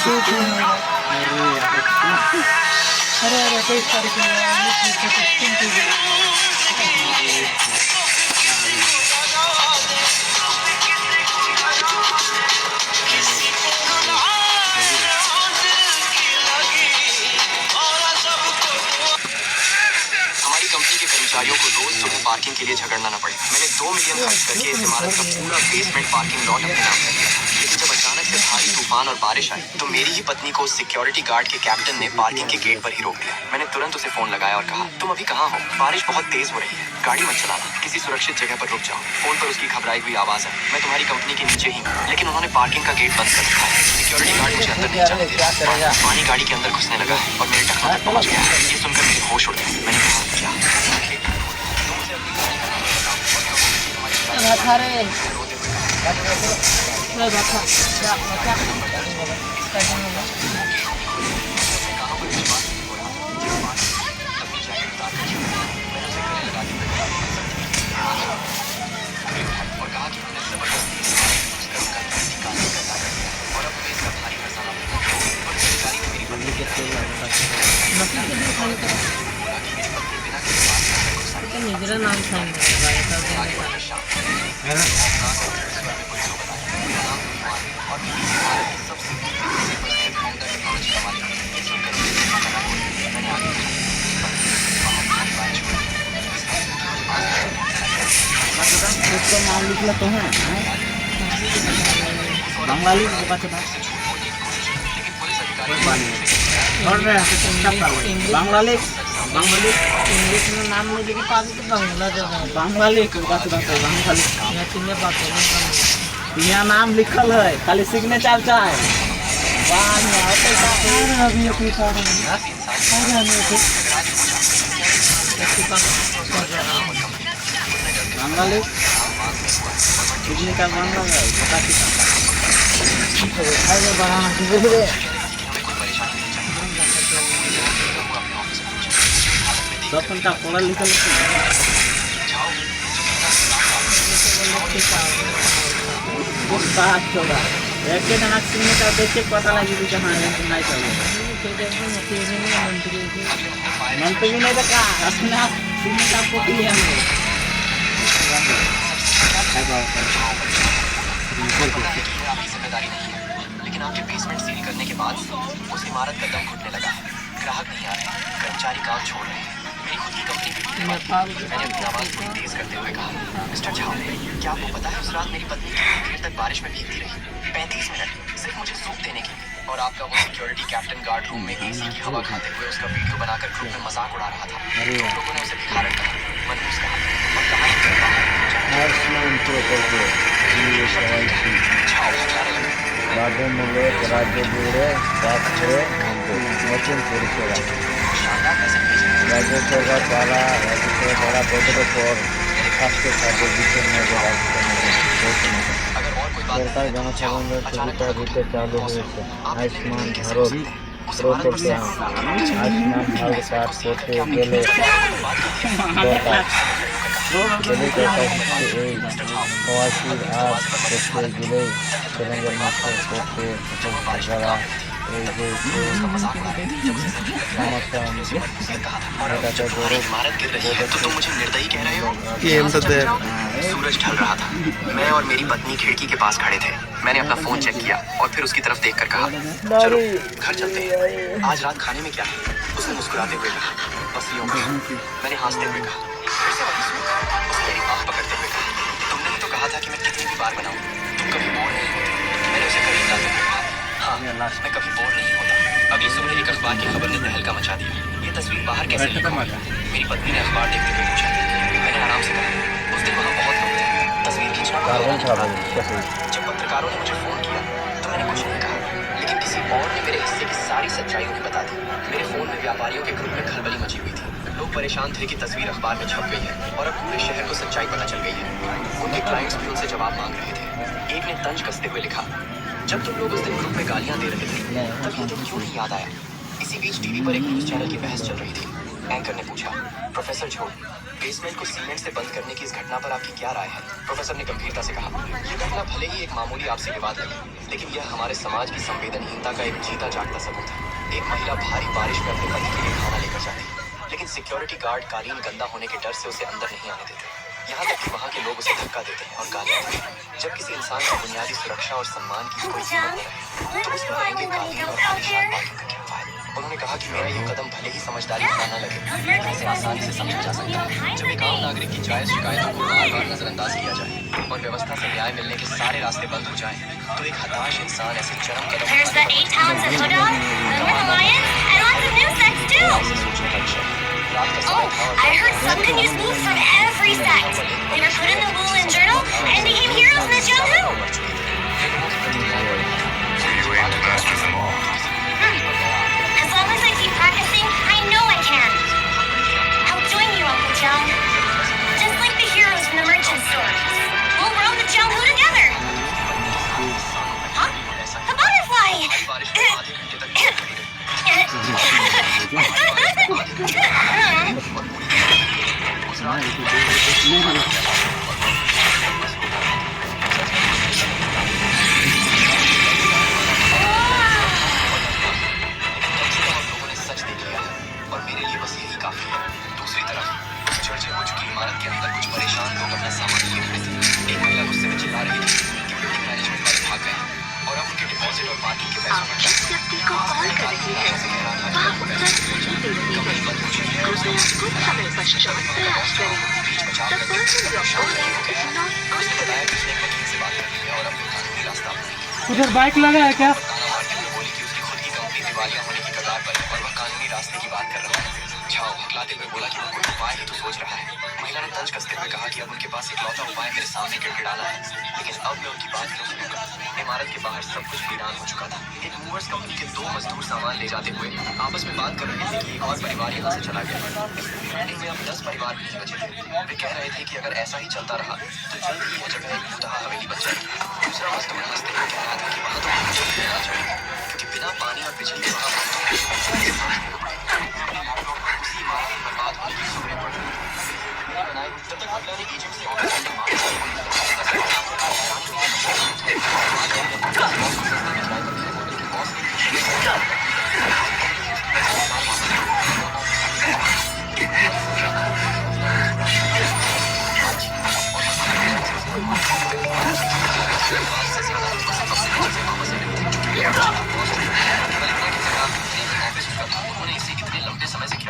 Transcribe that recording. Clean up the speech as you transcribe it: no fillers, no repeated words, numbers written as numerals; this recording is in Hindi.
अरे अरे 23 तारीख को हमारी कंपनी के कर्मचारियों को रोज सुबह पार्किंग के लिए झगड़ना न पड़े। मैंने 2 मिलियन खर्च करके इस इमारत का पूरा बेसमेंट पार्किंग लॉट अपने नाम कर दिया था। लेकिन जब अचानक से भारी तूफान और बारिश आई तो मेरी ही पत्नी को उस सिक्योरिटी गार्ड के कैप्टन ने पार्किंग के गेट पर ही रोक दिया। मैंने तुरंत उसे फोन लगाया और कहा, तुम अभी कहाँ हो? बारिश बहुत तेज हो रही है, गाड़ी मत चलाना, किसी सुरक्षित जगह पर रुक जाओ। फोन पर उसकी घबराई हुई आवाज है, मैं तुम्हारी कंपनी के नीचे ही हूँ। लेकिन उन्होंने पार्किंग का गेट बंद कर रखा है। सिक्योरिटी गार्ड मुझे अंदर नहीं जाने दे रहा। पानी गाड़ी के अंदर घुसने लगा है और मेरे टखनों तक पहुंच गया है। ये सुनकर मेरे होश उड़ गए। मैंने कहा, क्या নিজেরা নাম সাইন उसका नाम लिखला तो है बंगाली बंगाली बंगाली इंग्लिश में नाम में लेके पास तो बांग्ला दे दो बंगाली बंगाली यहाँ नाम लिखल है, खाली सिग्नेचर चाहे बंगाली सिग्नेचर बन रहा है। दर्शन का पढ़ा लिखा एक जना सिग्नेचर देखे पता लगी जहाँ नहीं चलो मंत्री नहीं देखा अपना सिग्नेचर को किया जिम्मेदारी नहीं है। लेकिन आपके बेसमेंट सील करने के बाद उस इमारत का दम घुटने लगा है। ग्राहक नहीं आ रहे, कर्मचारी काम छोड़ रहे हैं। मेरी खुद की कंपनी भी टूटने वाली है। मैंने अपनी आवाज थोड़ी तेज करते हुए कहा, मिस्टर झाओ, क्या आपको पता है उस रात मेरी पत्नी कितनी देर तक बारिश में भीगती रही? 35 मिनट सिर्फ मुझे सूप देने के लिए। और आपका वो सिक्योरिटी कैप्टन गार्ड रूम में एसी की हवा खाते हुए उसका वीडियो बनाकर ग्रुप में मजाक उड़ा रहा था। लोगों ने उसे भिखारन कहा, मनहूस कहा और कहा राज्य जुड़े নতুন পরিষেবা রাজ্য সরকার দ্বারা গঠনের পর স্বাস্থ্য খাদ্য বিতরণ সরকার জনসাধারণের সুবিধা দিতে চালু হয়েছে আয়ুষ্মান ভারত প্রকল্পে। আয়ুষ্মান ভারত কার্ড করতে গেলে দরকার এই প্রবাসীর আর করতে গেলেই তেলেঙ্গার মাঠে করতে যারা এই যে सूरज ढल रहा था। मैं और मेरी पत्नी खिड़की के पास खड़े थे। मैंने अपना फोन चेक किया और फिर उसकी तरफ देखकर कहा, चलो घर चलते हैं, आज रात खाने में क्या है? उसने मुस्कुराते हुए कहा, बस यूं। मैंने हंसते हुए कहा, फिर से वही सूप? उसने मेरी बाह पकड़ते हुए कहा, तुमने ही तो कहा था कि मैं कितनी भी बार बनाऊं, तुम कभी बोर नहीं होते। मैंने उसे करीब लाते हुए कहा, हाँ मैं कभी बोर नहीं होता। अगली सुबह एक अखबार की खबर ने तहलका मचा दिया। ये तस्वीर बाहर कैसे लिखा? मेरी पत्नी ने अखबार देखते हुए पूछा। मैंने आराम से कहा, उस दिन वहाँ बहुत लोग थे, तस्वीर खींचना। जब पत्रकारों ने मुझे फोन किया तो मैंने कुछ नहीं कहा, लेकिन किसी और ने मेरे हिस्से की सारी सच्चाई उन्हें बता दी। मेरे फोन में व्यापारियों के ग्रुप में खलबली मची हुई थी। लोग परेशान थे कि तस्वीर अखबार में छप गई है और अब पूरे शहर को सच्चाई पता चल गई है। उनके क्लाइंट्स भी उनसे जवाब मांग रहे थे। एक ने तंज कसते हुए लिखा, जब तुम लोग उस दिन ग्रुप में गालियां दे रहे थे तब ये दिन क्यों नहीं याद आया? इसी बीच टीवी पर एक न्यूज चैनल की बहस चल रही थी। एंकर ने पूछा, प्रोफेसर झो, बेसमेंट को सीमेंट से बंद करने की इस घटना पर आपकी क्या राय है? प्रोफेसर ने गंभीरता से कहा, यह घटना भले ही एक मामूली आपसी विवाद लगे, लेकिन यह हमारे समाज की संवेदनहीनता का एक जीता जागता सबूत है। एक महिला भारी बारिश में अपने पति के लिए खाना लेकर जाती है, लेकिन सिक्योरिटी गार्ड कालीन गंदा होने के डर से उसे अंदर नहीं आने देते। यहाँ तक कि वहाँ के लोग उसे धक्का देते हैं और गालियाँ देते हैं। जब किसी इंसान की बुनियादी सुरक्षा और सम्मान की कोई कीमत न रहे, तो उसमें महंगे कालीन और आलीशान पार्किंग का क्या फायदा? उन्होंने कहा कि मेरा ये कदम भले ही समझदारी भरा न लगे, लेकिन इसे आसानी से समझा जा सकता है। जब एक आम नागरिक की जायज शिकायतों को बार-बार नजरअंदाज किया जाए और व्यवस्था से न्याय मिलने के सारे रास्ते बंद हो जाएं, तो एक हताश इंसान ऐसे चरम कदम There's the 8 talons of Hodog, the Little Lion, and lots of new sects too! इसे सोचने का विषय है। रात का समय था और I heard some can use moves from every sect. They were put in the Wulin Journal and became heroes in the Jianghu. As long as I keep practicing, I know I can. I'll join you, Uncle Jiang. Just like the heroes from the merchant store. We'll row the Jianghu together. Huh? A butterfly! बारिश में आधे घंटे तक खड़ी रही। लोगों ने सच देख लिया है और मेरे लिए बस यही काफी है। दूसरी तरफ उस जर्जर हो चुकी इमारत के अंदर कुछ परेशान लोग अपना सामान लिए खड़े थे। एक महिला गुस्से में चिल्ला रही थी कि बिल्डिंग मैनेजमेंट वाले भाग गए और अब उनके डिपॉजिट और पार्किंग के पैसों पर जिस व्यक्ति को कॉल कर रहे हैं वह उत्तर नहीं दे रहे हैं। कृपया कुछ समय पश्चात प्रयास करें। The person you are calling is not बताया कि उसने एक वकील से बात कर ली है और अब वो कानूनी रास्ता अपनाएगी। उधर बाइक लगा है क्या? ताना मारते हुए बोली कि उसकी खुद की कंपनी दिवालिया होने की कगार पर है और वह कानूनी रास्ते की बात कर रहा है। झाओ हकलाते हुए बोला कि वो कोई उपाय ही तो सोच रहा है। महिला ने तंज कसते हुए कहा कि अब उनके पास इकलौता उपाय मेरे सामने गिड़गिड़ाना है, लेकिन अब मैं उनकी बात क्यों सुनूंगा? इमारत के बाहर सब कुछ वीरान हो चुका था। एक मूवर्स कंपनी के 2 मजदूर सामान ले जाते हुए आपस में बात कर रहे थे कि एक और परिवार यहाँ से चला गया। बिल्डिंग में अब 10 परिवार भी नहीं बचे थे। वे कह रहे थे कि अगर ऐसा ही चलता रहा तो जल्द ही यह जगह एक भूतहा हवेली बन जाएगी। दूसरा मजदूर